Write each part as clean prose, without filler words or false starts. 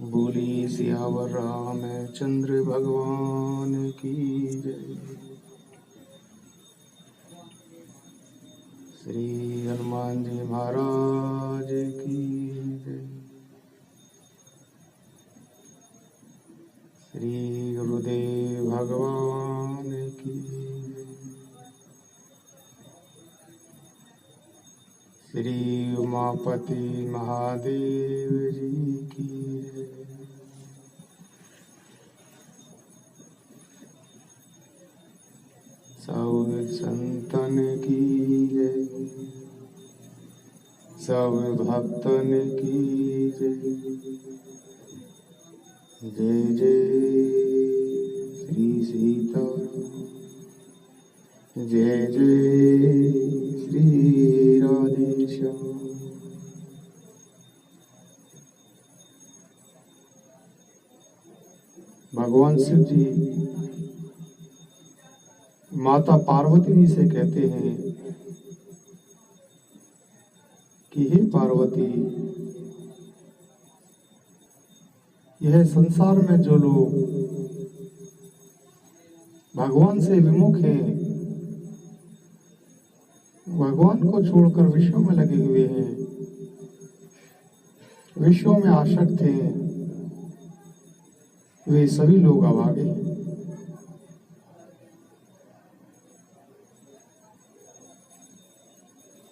बोली सियावर रामचंद्र भगवान की जय। श्री हनुमान जी महाराज की जय। श्री गुरुदेव भगवान की जय। श्री उमापति महादेव जी की जय। सब संतन की जय, सब भक्तन की जय। जय जय श्री सीताराम, जय जय श्री राधेश्याम। भगवान शिव जी माता पार्वती जी से कहते हैं कि हे पार्वती, यह संसार में जो लोग भगवान से विमुख हैं, भगवान को छोड़कर विश्व में लगे हुए हैं, विश्व में आसक्त हैं, वे सभी लोग अभागे हैं।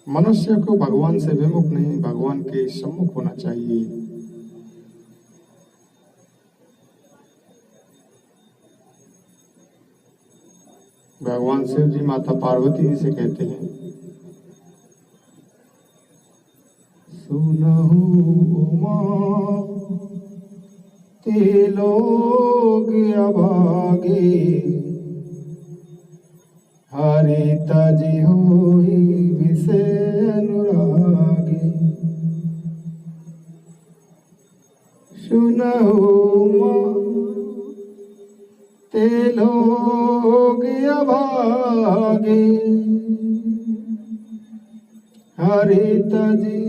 मनुष्य को भगवान से विमुख नहीं, भगवान के सम्मुख होना चाहिए। भगवान शिव जी माता पार्वती जी से कहते हैं, सुनहु उमा ते लोग अभागे, हरि तजी होई विषय अनुरागे। सुनहु ते लोग अभागे, हरि तजी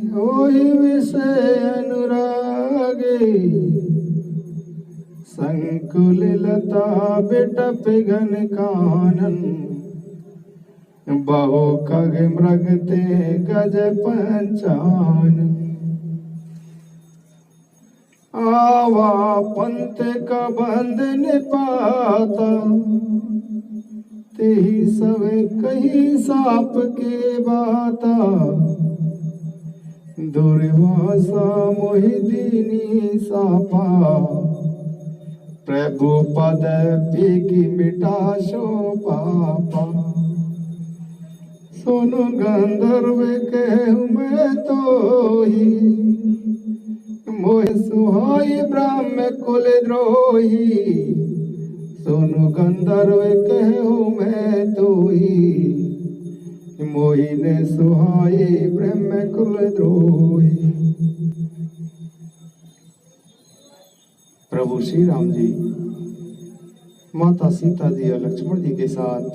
होई विषय अनुरागे। संकुल लता बिटप घन कानन, बहु खग मृग ते गज पंचानन। आवा पंथ का बंद निपाता, तेहि सब कही साप के बाता। दुर्वासा मोहि दीनी सापा, प्रभु पद पीकी मिटा शो पापा। सुनु गंधर्व कहूँ मैं तो ही, मोह सुहाई ब्राह्म कुल द्रोही। सुनु गंधर्व कहूँ मैं तो ही, मोहि ने सुहाई ब्रह्म कुल द्रोही। प्रभु श्री राम जी माता सीता जी और लक्ष्मण जी के साथ,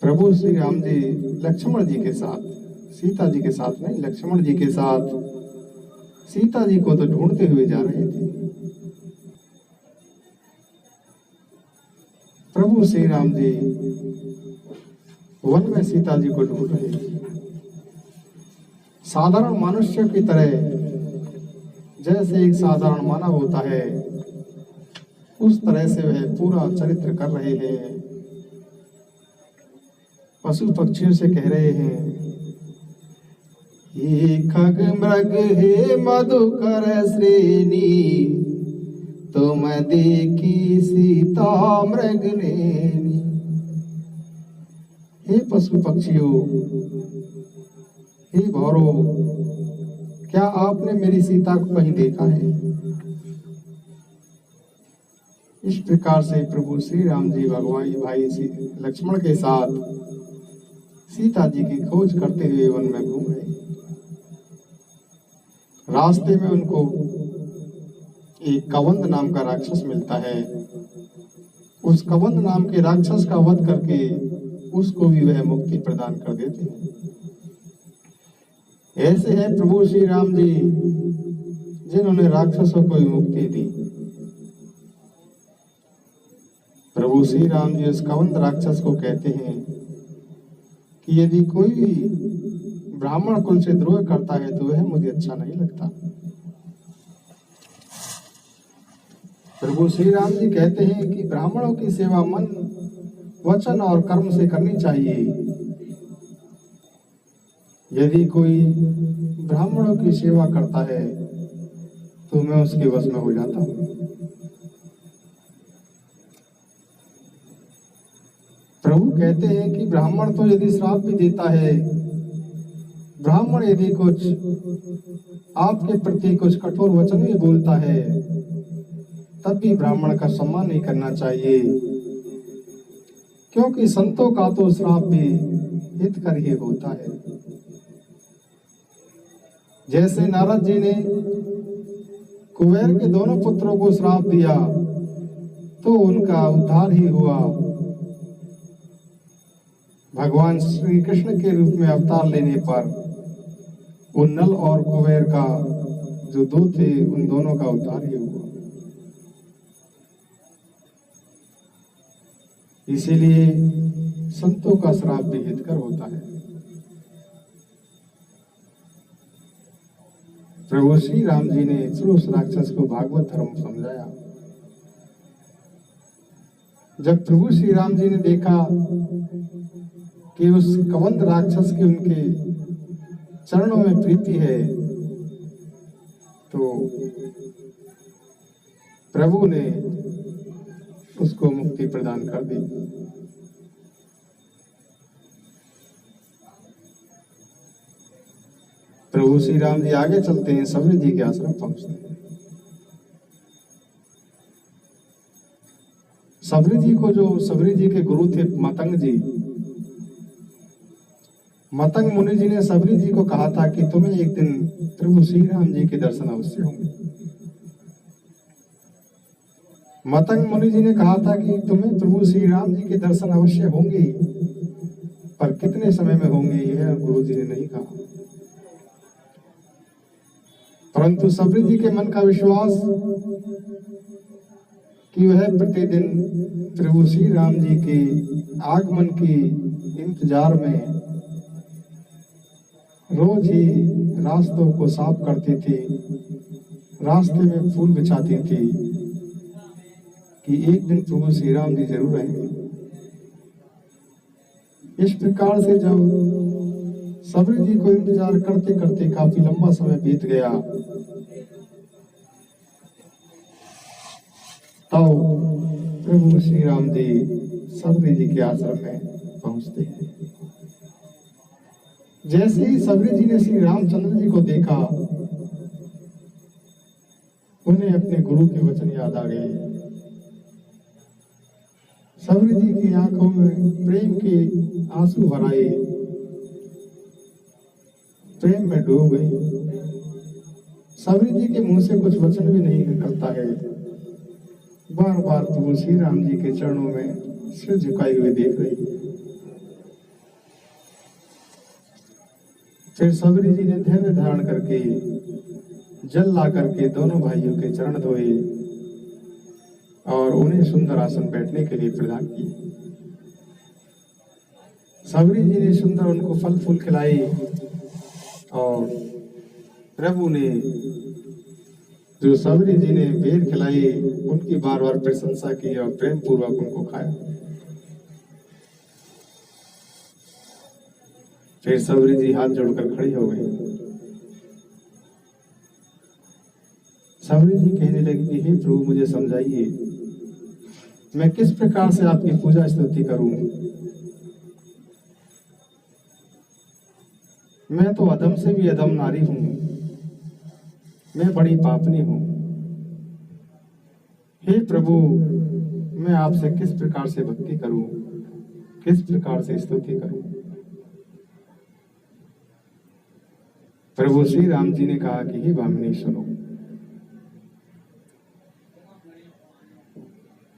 प्रभु श्री राम जी लक्ष्मण जी के साथ, सीता जी के साथ नहीं, लक्ष्मण जी के साथ सीता जी को तो ढूंढते हुए जा रहे थे। प्रभु श्री राम जी वन में सीता जी को ढूंढ रहे थे। साधारण मनुष्य की तरह, जैसे एक साधारण मानव होता है, उस तरह से वह पूरा चरित्र कर रहे हैं। पशु पक्षियों से कह रहे हैं, हे खग मृग हे मधुकर श्रेणी, तुम देखी सीता मृग नैनी। हे पशु पक्षियों, हे भौरों, क्या आपने मेरी सीता को कहीं देखा है? इस प्रकार से प्रभु श्री राम जी भगवान भाई लक्ष्मण के साथ सीता जी की खोज करते हुए वन में घूम रहे। रास्ते में उनको एक कवंद नाम का राक्षस मिलता है। उस कवंद नाम के राक्षस का वध करके उसको भी वह मुक्ति प्रदान कर देते हैं। ऐसे हैं प्रभु श्री राम जी जिन्होंने राक्षसों को मुक्ति दी। प्रभु श्री राम जी उस कवंद राक्षस को कहते हैं कि यदि कोई भी ब्राह्मण कुल से द्रोह करता है तो वह मुझे अच्छा नहीं लगता। प्रभु श्री राम जी कहते हैं कि ब्राह्मणों की सेवा मन, वचन और कर्म से करनी चाहिए। यदि कोई ब्राह्मणों की सेवा करता है तो मैं उसके वश में हो जाता हूं। प्रभु कहते हैं कि ब्राह्मण तो यदि श्राप भी देता है, ब्राह्मण यदि कुछ आपके प्रति कुछ कठोर वचन भी बोलता है, तब भी ब्राह्मण का सम्मान नहीं करना चाहिए, क्योंकि संतों का तो श्राप भी हित कर ही होता है। जैसे नारद जी ने कुबेर के दोनों पुत्रों को श्राप दिया तो उनका उद्धार ही हुआ। भगवान श्री कृष्ण के रूप में अवतार लेने पर उन नल और कुबेर का जो दो थे उन दोनों का उद्धार ही हुआ। इसीलिए संतों का श्राप भी हितकर होता है। प्रभु श्री राम जी ने उस राक्षस को भागवत धर्म समझाया। जब प्रभु श्री राम जी ने देखा कि उस कवंद राक्षस की उनके चरणों में प्रीति है, तो प्रभु ने उसको मुक्ति प्रदान कर दी। प्रभु श्री राम जी आगे चलते हैं, सबरी जी के आश्रम पहुंचते हैं। सबरी जी को, जो सबरी जी के गुरु थे मतंग जी, मतंग मुनि जी ने सबरी जी को कहा था कि तुम्हें एक दिन प्रभु श्री राम जी के दर्शन अवश्य होंगे। मतंग मुनि जी ने कहा था कि तुम्हें प्रभु श्री राम जी के दर्शन अवश्य होंगे, पर कितने समय में होंगे यह गुरु जी ने नहीं कहा। परंतु सबरी जी के मन का विश्वास कि वह प्रतिदिन प्रभु श्री राम जी के आगमन की इंतजार में रोज ही रास्तों को साफ करती थी, रास्ते में फूल बिछाती थी कि एक दिन प्रभु श्री राम जी जरूर आएंगे। इस प्रकार से जब सबरी जी को इंतजार करते करते काफी लंबा समय बीत गया, तो प्रभु श्री राम जी सबरी जी के आश्रम में पहुंचते हैं। जैसे ही सबरी जी ने श्री रामचंद्र जी को देखा, उन्हें अपने गुरु के वचन याद आ गए। सबरी जी की आंखों में प्रेम के आंसू भराए, प्रेम में डूब गई। सबरी जी के मुंह से कुछ वचन भी नहीं निकलता है, बार बार प्रभु श्री राम जी के चरणों में सिर झुकाए हुए देख रही है। फिर सबरी जी ने धैर्य धारण करके जल ला करके दोनों भाइयों के चरण धोए और उन्हें सुंदर आसन बैठने के लिए प्रदान किए। सबरी जी ने सुंदर उनको फल फूल खिलाए और प्रभु ने जो सबरी जी ने बेर खिलाई उनकी बार बार प्रशंसा की और प्रेम पूर्वक उनको खाया। फिर सबरी जी हाथ जोड़कर खड़ी हो गई। सबरी जी कहने लगी कि हे प्रभु, मुझे समझाइए मैं किस प्रकार से आपकी पूजा स्तुति करूं। मैं तो अधम से भी अधम नारी हूं, मैं बड़ी पापनी हूं। हे प्रभु, मैं आपसे किस प्रकार से भक्ति करूं, किस प्रकार से स्तुति करूं। प्रभु श्री राम जी ने कहा कि हे भामिनी, सुनो।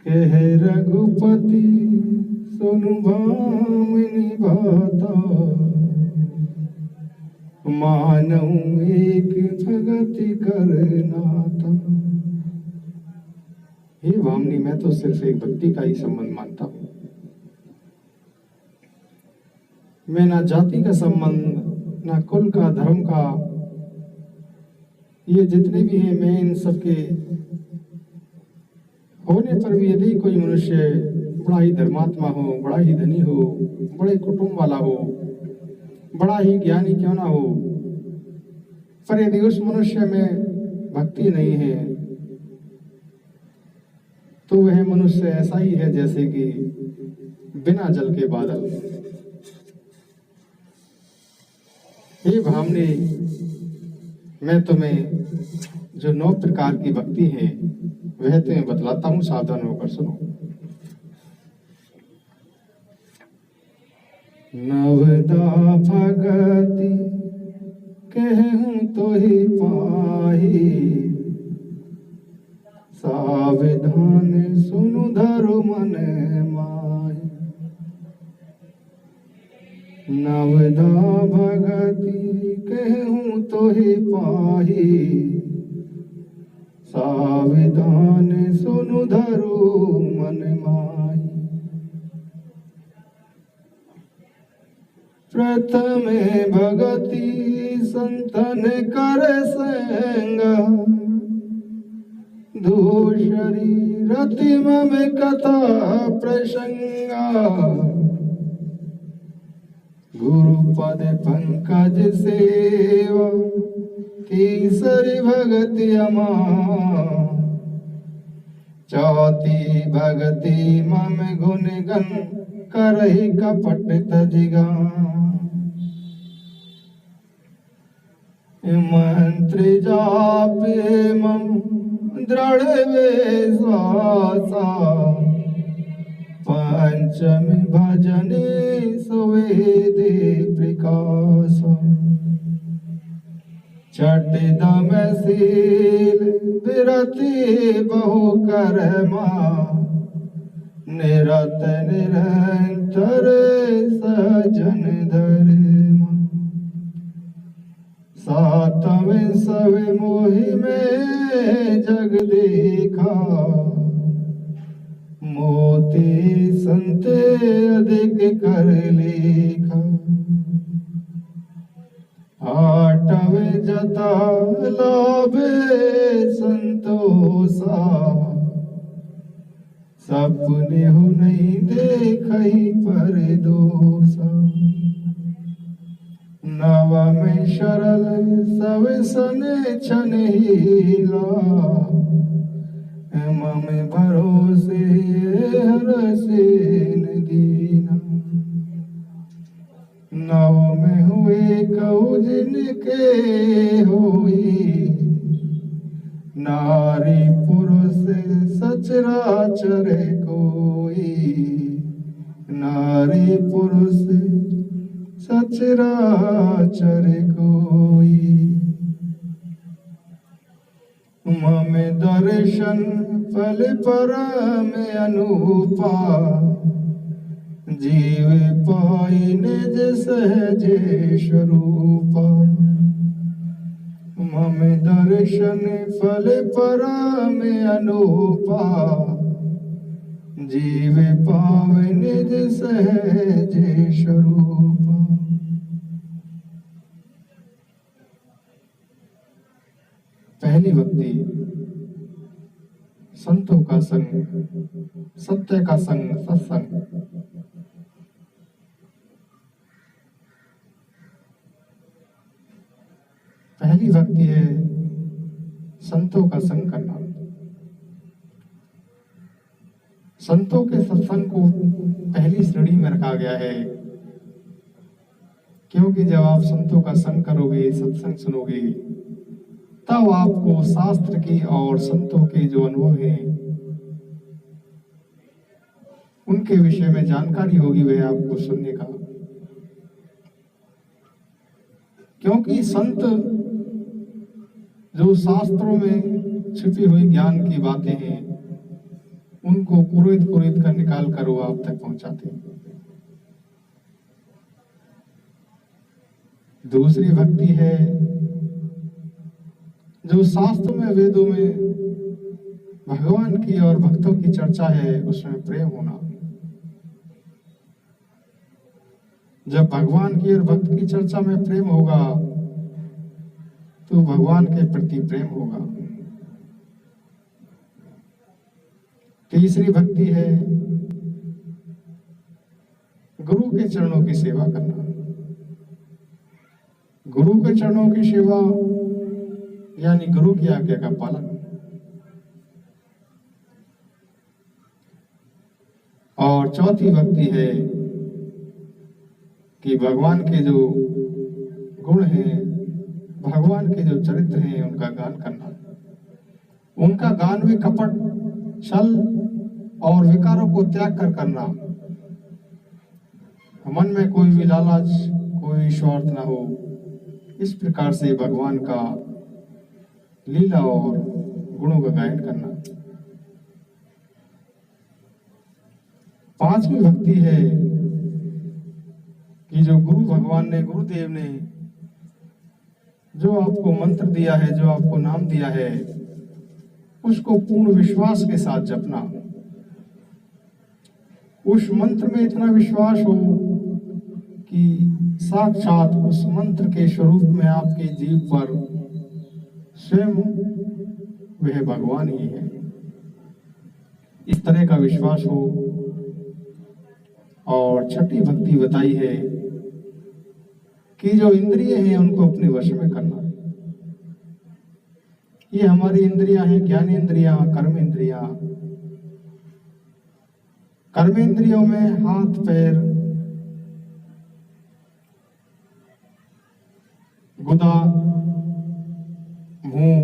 कह रघुपति सुनु भामिनी बाता, मानऊ एक भगति करनाता। हे भामनी, मैं तो सिर्फ एक भक्ति का ही संबंध मानता हूं। मैं ना जाति का संबंध, ना कुल का, धर्म का, ये जितने भी हैं, मैं इन सबके होने पर भी यदि कोई मनुष्य बड़ा ही धर्मात्मा हो, बड़ा ही धनी हो, बड़े कुटुंब वाला हो, बड़ा ही ज्ञानी क्यों ना हो, पर यदि उस मनुष्य में भक्ति नहीं है तो वह मनुष्य ऐसा ही है जैसे कि बिना जल के बादल। हे भामनी, मैं तुम्हें जो 9 प्रकार की भक्ति है वह तुम्हें बतलाता हूं, सावधान होकर सुनो। नवदा भगति कहूं तो ही पाही, सावधान सुनु धरो मन माही। नवदा भगति कहूं तो ही पाही, सावधान सुनु धरो मन माही। प्रथमे भगति संतन कर संगा, दूसरी रतिम में कथा प्रसंगा। गुरुपद पंकज सेवा, तीसरी भगति अमा। चौथी भगति मम गुण गण, करहि कपट तजिगा। मंत्र जापे मम दृढ़ विश्वासा, पंचमी भजने सुवेदे प्रकाश। छठ दमशील विरति बहु कर्मा, निरत निरंतर सजन धर्मा। सातवें सवे मोहि में जग देखा, मोती संत अधिक कर लेखा। आठवें जता लाभे संतोषा, सपने हो नहीं देखई पर दोषा। नवमें सरल सब सन छन हीला, मम भरोसे हरसे दीना। नवमें हुए कऊ जिनके होई, नारी पुरुष सचराचर कोई। नारी पुरुष सचराचर कोई। मम दर्शन फल परम अनूपा, जीव पाई निज सहजे स्वरूपा। मम दर्शन फल परम अनूपा, जीव पावे निज सहजे स्वरूपा। पहली भक्ति संतों का संग, सत्य का संग, सत्संग। पहली भक्ति है संतों का संग करना। संतों के सत्संग को पहली श्रेणी में रखा गया है, क्योंकि जब आप संतों का संग करोगे, सत्संग सुनोगे, तब आपको शास्त्र की और संतों के जो अनुभव हैं उनके विषय में जानकारी होगी, वह आपको सुनने का। क्योंकि संत जो शास्त्रों में छिपी हुई ज्ञान की बातें हैं उनको कुरेद कुरेद कर निकाल कर वो आप तक पहुंचाते हैं। दूसरी भक्ति है जो शास्त्रों में, वेदों में भगवान की और भक्तों की चर्चा है, उसमें प्रेम होना। जब भगवान की और भक्त की चर्चा में प्रेम होगा तो भगवान के प्रति प्रेम होगा। तीसरी भक्ति है गुरु के चरणों की सेवा करना। गुरु के चरणों की सेवा यानी गुरु की आज्ञा का पालन। और चौथी भक्ति है कि भगवान के जो गुण हैं, भगवान के जो चरित्र हैं, उनका गान करना। उनका गान भी कपट, छल और विकारों को त्याग कर करना। मन में कोई भी लालच, कोई स्वार्थ ना हो, इस प्रकार से भगवान का लीला और गुणों का गायन करना। पांचवी भक्ति है कि जो गुरु भगवान ने, गुरुदेव ने जो आपको मंत्र दिया है, जो आपको नाम दिया है, उसको पूर्ण विश्वास के साथ जपना। उस मंत्र में इतना विश्वास हो कि साक्षात उस मंत्र के स्वरूप में आपके जीव पर स्वयं वह भगवान ही है, इस तरह का विश्वास हो। और छठी भक्ति बताई है कि जो इंद्रिय हैं उनको अपने वश में करना। ये हमारी इंद्रियां हैं, ज्ञान इंद्रियां, कर्म इंद्रियां। कर्म इंद्रियों में हाथ, पैर, गुदा, मुंह,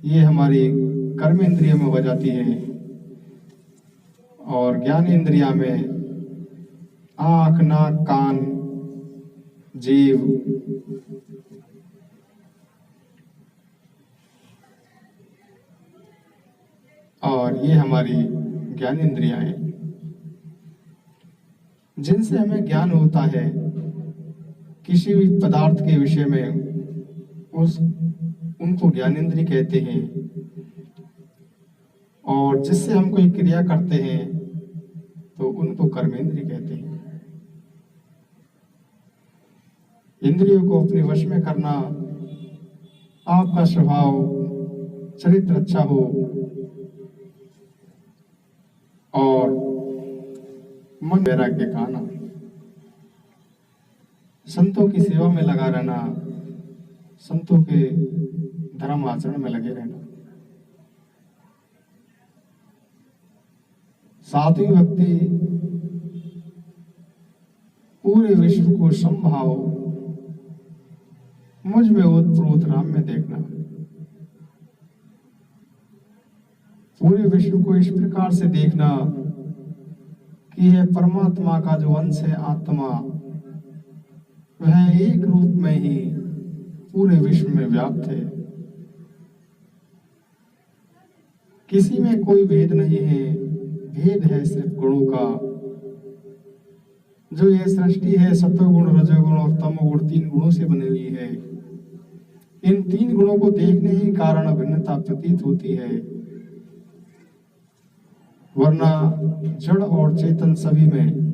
ये हमारी कर्म इंद्रियों में हो जाती है। और ज्ञान इंद्रिया में आंख, नाक, कान, जीव, और ये हमारी ज्ञान इंद्रियां हैं, जिनसे हमें ज्ञान होता है किसी भी पदार्थ के विषय में, उनको ज्ञानेंद्रिय कहते हैं। और जिससे हम कोई क्रिया करते हैं तो उनको कर्मेंद्रिय कहते हैं। इंद्रियों को अपने वश में करना, आपका स्वभाव, चरित्र अच्छा हो और मन वैराग्य का आना, संतों की सेवा में लगा रहना, संतों के धर्म आचरण में लगे रहना। सातवीं भक्ति पूरे विश्व को संभाव, मुझ में ओतप्रोत राम में देखना। पूरे विश्व को इस प्रकार से देखना कि यह परमात्मा का जो अंश है, आत्मा, वह एक रूप में ही पूरे विश्व में व्याप्त है। किसी में कोई भेद नहीं है, भेद है सिर्फ गुणों का। जो ये सृष्टि है सत्वगुण, रजोगुण और तमोगुण, 3 गुणों से बनी हुई है। इन 3 गुणों को देखने ही कारण भिन्नता प्रतीत होती है, वरना जड़ और चेतन सभी में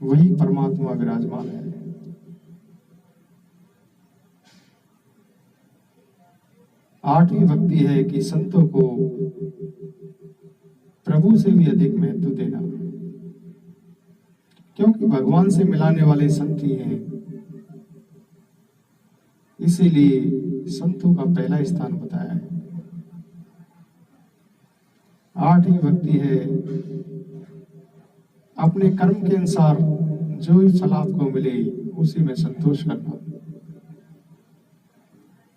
वही परमात्मा विराजमान है। आठवीं भक्ति है कि संतों को प्रभु से भी अधिक महत्व देना, क्योंकि भगवान से मिलाने वाले संत ही हैं। इसीलिए संतों का पहला स्थान बताया है। आठवीं भक्ति है अपने कर्म के अनुसार जो भी फल आपको मिले उसी में संतोष करना,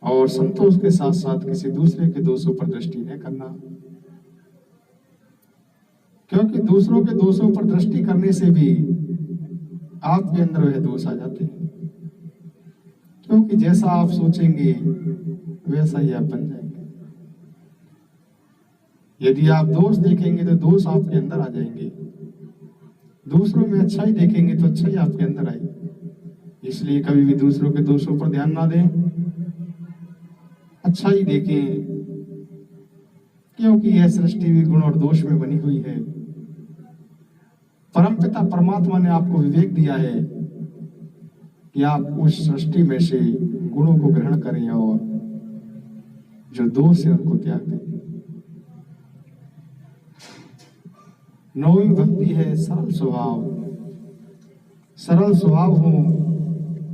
और संतोष के साथ साथ किसी दूसरे के दोषों पर दृष्टि न करना, क्योंकि दूसरों के दोषों पर दृष्टि करने से भी आपके अंदर वह दोष आ जाते हैं। क्योंकि जैसा आप सोचेंगे वैसा ही आप बन जाएंगे। यदि आप दोष देखेंगे तो दोष आपके अंदर आ जाएंगे, दूसरों में अच्छाई देखेंगे तो अच्छाई आपके अंदर आएगी। इसलिए कभी भी दूसरों के दोषों पर ध्यान ना दें, अच्छा ही देखें, क्योंकि यह सृष्टि भी गुण और दोष में बनी हुई है। परमपिता परमात्मा ने आपको विवेक दिया है कि आप उस सृष्टि में से गुणों को ग्रहण करें और जो दोष है उनको त्याग दें। नौवीं भक्ति है सरल स्वभाव। सरल स्वभाव हो,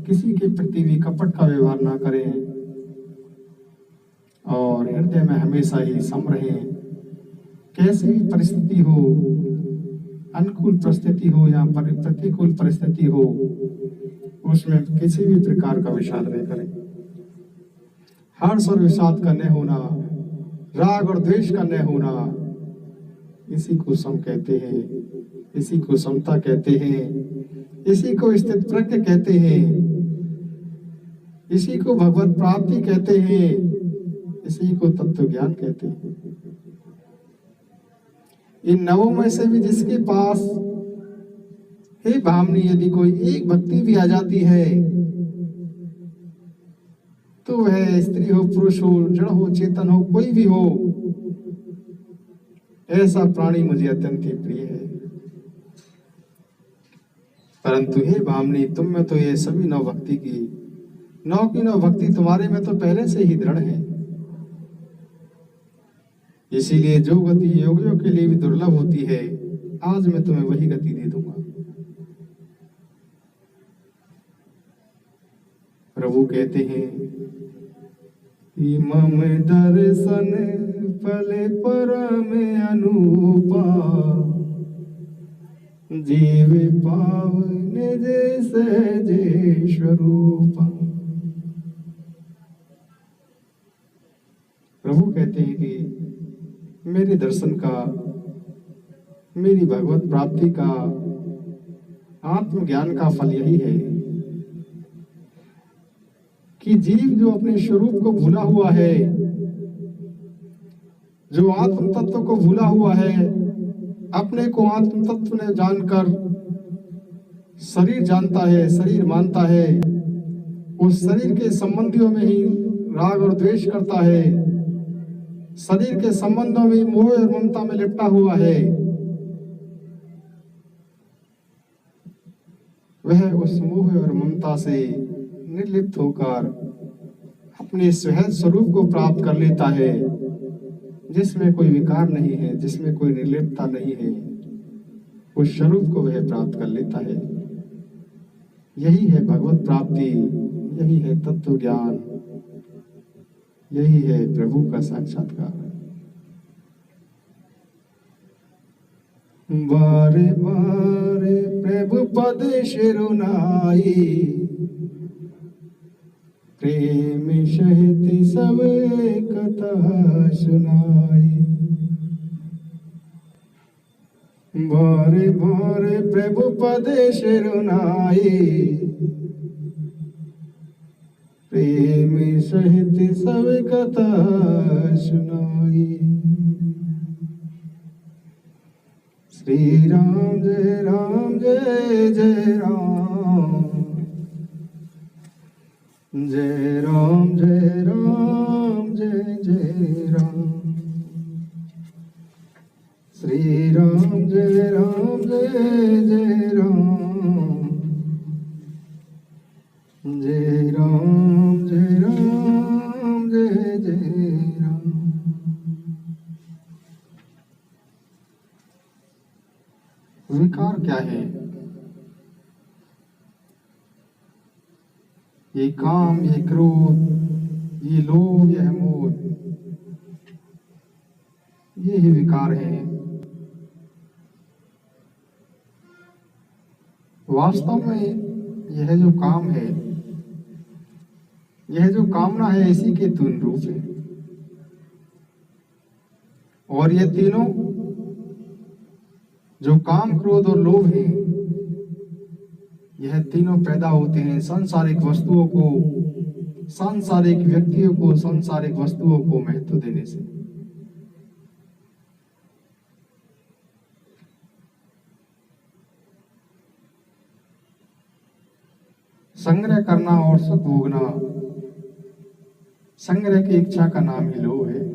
किसी के प्रति भी कपट का व्यवहार ना करें और हृदय में हमेशा ही सम रहें। कैसी भी परिस्थिति हो, अनुकूल परिस्थिति हो या प्रतिकूल परिस्थिति हो, उसमें किसी भी प्रकार का विषाद नहीं करें। हर्ष और विषाद का न होना, राग और द्वेष का न होना, इसी को सम कहते हैं, इसी को समता कहते हैं, इसी को स्थित प्रज्ञ कहते हैं, इसी को भगवत प्राप्ति कहते हैं, इसी को तत्व ज्ञान कहते हैं। इन नवों में से भी जिसके पास हे भामनी यदि कोई एक भक्ति भी आ जाती है तो वह स्त्री हो, पुरुष हो, जड़ हो, चेतन हो, कोई भी हो, ऐसा प्राणी मुझे अत्यंत ही प्रिय है। परंतु हे भामनी, तुम में तो ये सभी नौ भक्ति की नौ भक्ति तुम्हारे में तो पहले से ही दृढ़ है। इसीलिए जो गति योगियों के लिए भी दुर्लभ होती है, आज मैं तुम्हें वही गति दे दूंगा। प्रभु कहते हैं, मम दर्शन फले परम अनुपा, जीव पावन जैसे जे स्वरूपा। प्रभु कहते हैं कि मेरे दर्शन का, मेरी भगवत प्राप्ति का, आत्मज्ञान का फल यही है कि जीव जो अपने स्वरूप को भूला हुआ है, जो आत्म तत्व को भूला हुआ है, अपने को आत्म तत्व ने जानकर शरीर जानता है, शरीर मानता है, उस शरीर के संबंधियों में ही राग और द्वेष करता है, शरीर के संबंधों में मोह और ममता में लिपटा हुआ है, वह उस मोह और ममता से निर्लिप्त होकर अपने सहज स्वरूप को प्राप्त कर लेता है, जिसमें कोई विकार नहीं है, जिसमें कोई निर्लिप्तता नहीं है। उस स्वरूप को वह प्राप्त कर लेता है। यही है भगवत प्राप्ति, यही है तत्व ज्ञान, यही है प्रभु का साक्षात्कार। बारे बारे प्रभु पद शिरुनाई, प्रेम सहित सब कथा सुनाई। बारे बारे प्रभु पद शिरुनाई, प्रेम सहित सब कथा सुनाई। श्री राम जय राम जय जय राम, जय राम जय राम जय जय राम। श्री राम जय जय राम, जय राम जय जय राम। विकार क्या है? ये काम, ये क्रोध, ये लोभ, ये मोह, ये ही विकार है। वास्तव में यह जो काम है, यह जो कामना है, इसी के तीन रूप है। और ये तीनों जो काम, क्रोध और लोभ है, यह तीनों पैदा होते हैं सांसारिक वस्तुओं को, सांसारिक व्यक्तियों को, सांसारिक वस्तुओं को महत्व देने से। संग्रह करना और सुख भोगना, संग्रह की इच्छा का नाम ही लोभ है।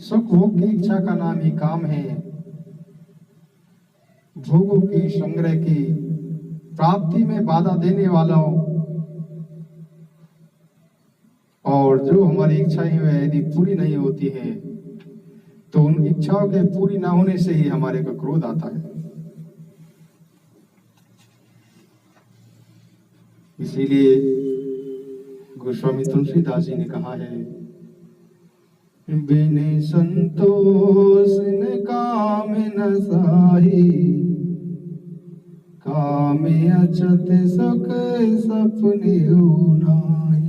सुख भोग की इच्छा का नाम ही काम है। भोगों की, संग्रह की प्राप्ति में बाधा देने वालों और जो हमारी इच्छाएं वह यदि पूरी नहीं होती हैं तो उन इच्छाओं के पूरी ना होने से ही हमारे को क्रोध आता है। इसीलिए गोस्वामी तुलसीदास जी ने कहा है, बिन संतोष न काम न साही, काम अछत सुख सपने नाही।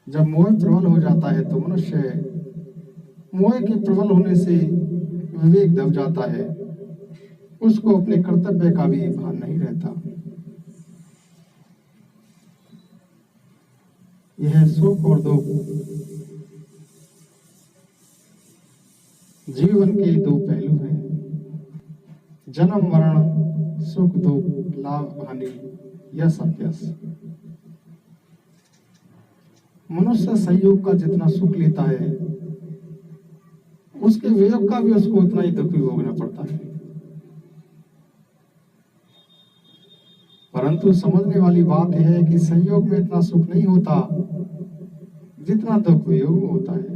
जब मोह प्रबल हो जाता है तो मनुष्य मोह के प्रबल होने से विवेक दब जाता है, उसको अपने कर्तव्य का भी भान नहीं रहता। यह सुख और दुख जीवन के दो पहलू हैं। जन्म मरण, सुख दुख, लाभ हानि, यश अपयश। मनुष्य संयोग का जितना सुख लेता है उसके वियोग का भी उसको उतना ही दुख भी भोगना पड़ता है। परंतु समझने वाली बात यह है कि संयोग में इतना सुख नहीं होता जितना दुख वियोग में होता है।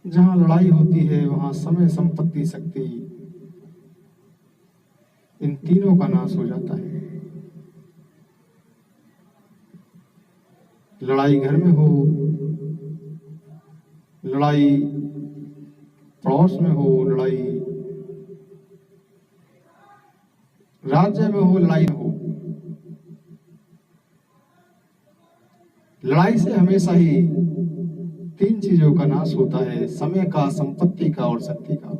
जहां लड़ाई होती है वहां समय, संपत्ति, शक्ति, इन तीनों का नाश हो जाता है। लड़ाई घर में हो, लड़ाई पड़ोस में हो, लड़ाई राज्य में हो, लड़ाई हो, लड़ाई से हमेशा ही तीन चीजों का नाश होता है, समय का, संपत्ति का और शक्ति का।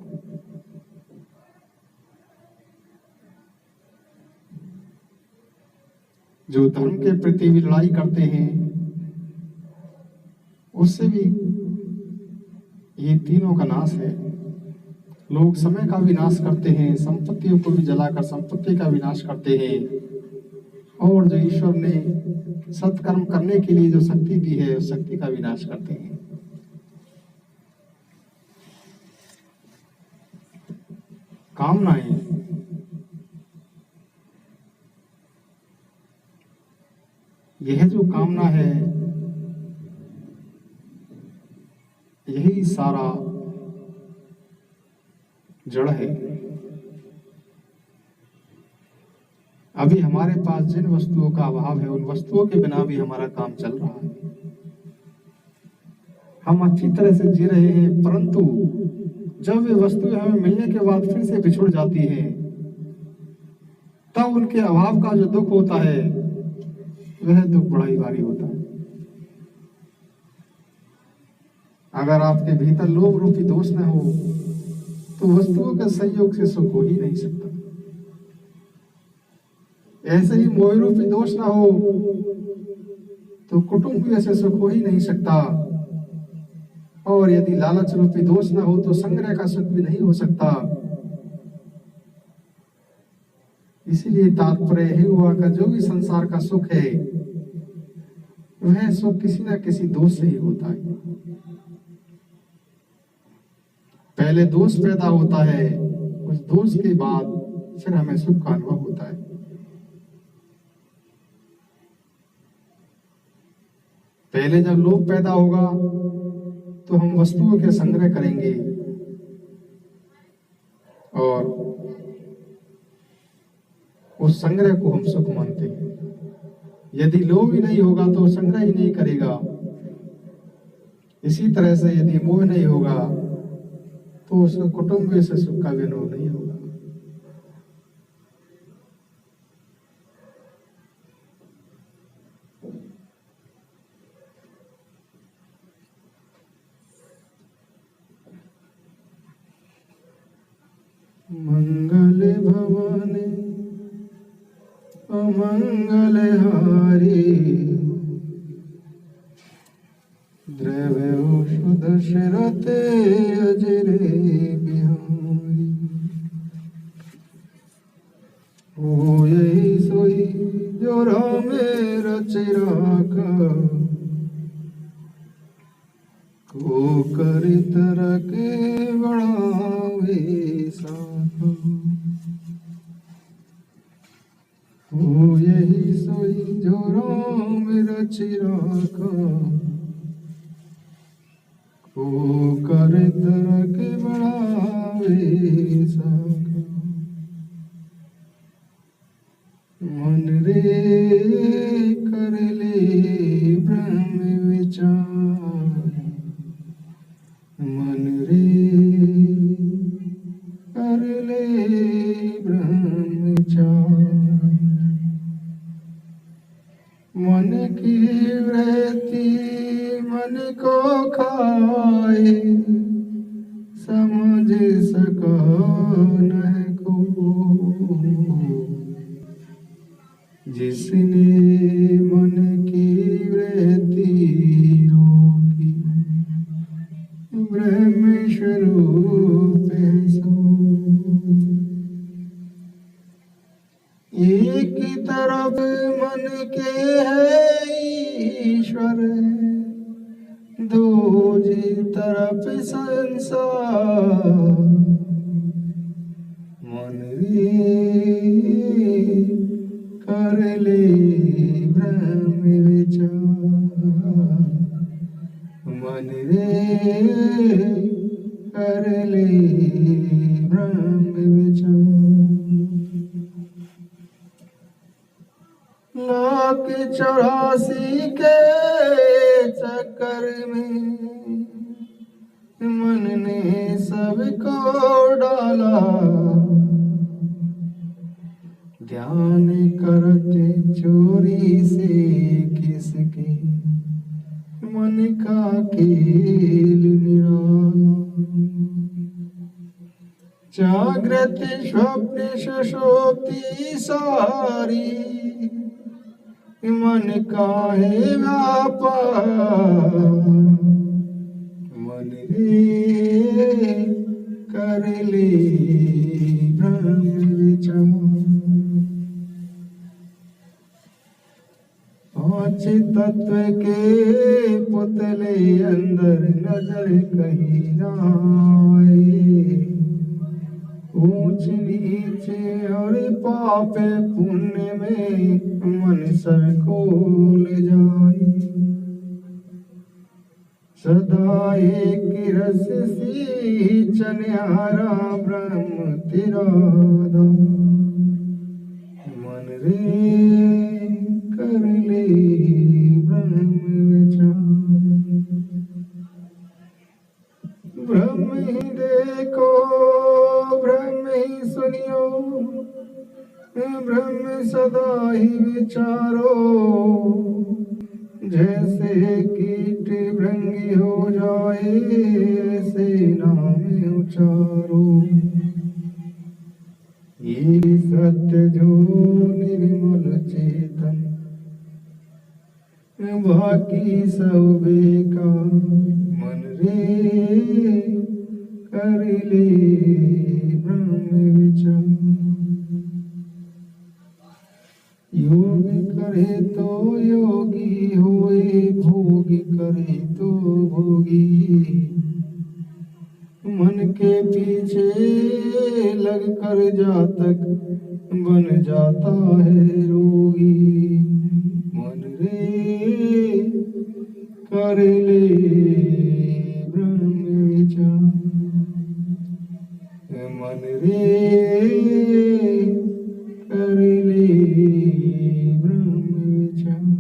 जो धर्म के प्रति भी लड़ाई करते हैं उससे भी ये तीनों का नाश है। लोग समय का विनाश करते हैं, संपत्तियों को भी जलाकर संपत्ति का विनाश करते हैं, और जो ईश्वर ने सत्कर्म करने के लिए जो शक्ति दी है उस शक्ति का विनाश करते हैं। कामनाएं, यह जो कामना है यही सारा जड़ है। अभी हमारे पास जिन वस्तुओं का अभाव है उन वस्तुओं के बिना भी हमारा काम चल रहा है, हम अच्छी तरह से जी रहे हैं, परंतु जब वे वस्तुएं हमें मिलने के बाद फिर से बिछुड़ जाती हैं तब उनके अभाव का जो दुख होता है वह दुख बड़ा ही भारी होता है। अगर आपके भीतर लोभ रूपी दोष न हो तो वस्तुओं के संयोग से सुख हो ही नहीं सकता। ऐसे ही मोह रूपी दोष ना हो तो कुटुंब भी ऐसे सुख हो ही नहीं सकता, और यदि लालच रूपी दोष ना हो तो संग्रह का सुख भी नहीं हो सकता। इसीलिए तात्पर्य यही हुआ कि जो भी संसार का सुख है वह सुख किसी न किसी दोष से ही होता है। पहले दोष पैदा होता है, उस दोष के बाद फिर हमें सुख का अनुभव होता है। पहले जब लोभ पैदा होगा तो हम वस्तुओं के संग्रह करेंगे और उस संग्रह को हम सुख मानते हैं। यदि लोभ ही नहीं होगा तो संग्रह ही नहीं करेगा। इसी तरह से यदि मोह नहीं होगा तो उसको कुटुंब से सुख का भी अनुभव नहीं होगा। मंगल भवन अमंगल हारी, द्रव्य दशरथ अजरे बिहारी। ओ यही सोई जो राम रच राखा, को कर तरक बढ़ावे साखा। ओ यही सोई जो राम रच राखा, को कर तरक बढ़ावे साखा। मन रे कर ले ब्रह्म विचार, मन रे कर ले ब्रह्म विचार। मन की वृत्ति मन को खाए, समझ सका न को। जिसने मन की वृत्ति रोकी, ब्रह्म स्वरूप है सो। एक तरफ मन के है ईश्वर, दूसरी तरफ संसार। मन रे कर ले ब्रह्म विचार, मन रे कर ले ब्रह्म विचार। लाख 84 के चक्कर में मन ने सबको डाला, ध्यान करते चोरी से किसके मन का खेल निराला। जागृत स्वप्न सुषुप्ति सारी, मन का है व्यापार। मन रे कर ले ब्रह्म विचार। पांच तत्व के पुतले अंदर नजर कहीं ना आए, ऊंच नीचे और पाप पुण्य में मन सरकोल जाए। सदा एक रस सी चन्यारा ब्रह्म तेरा दान। मन रे कर ले ब्रह्म विचार। ब्रह्म ही देखो ब्रह्म ही सुनियो, ब्रह्म सदा ही विचारो। जैसे कीट भृंगी हो जाए, ऐसे नाम उचारो। ये सत्य जो निर्मल चेतन, बाकी सब बेकार। मन रे कर ले ब्रह्म विचार। योग करे तो योगी होए, भोग करे तो भोगी। मन के पीछे लग कर जातक बन जाता है रोगी। मन रे कर ले ब्रह्म विचार। मन रे कर ले ब्रह्म विचार।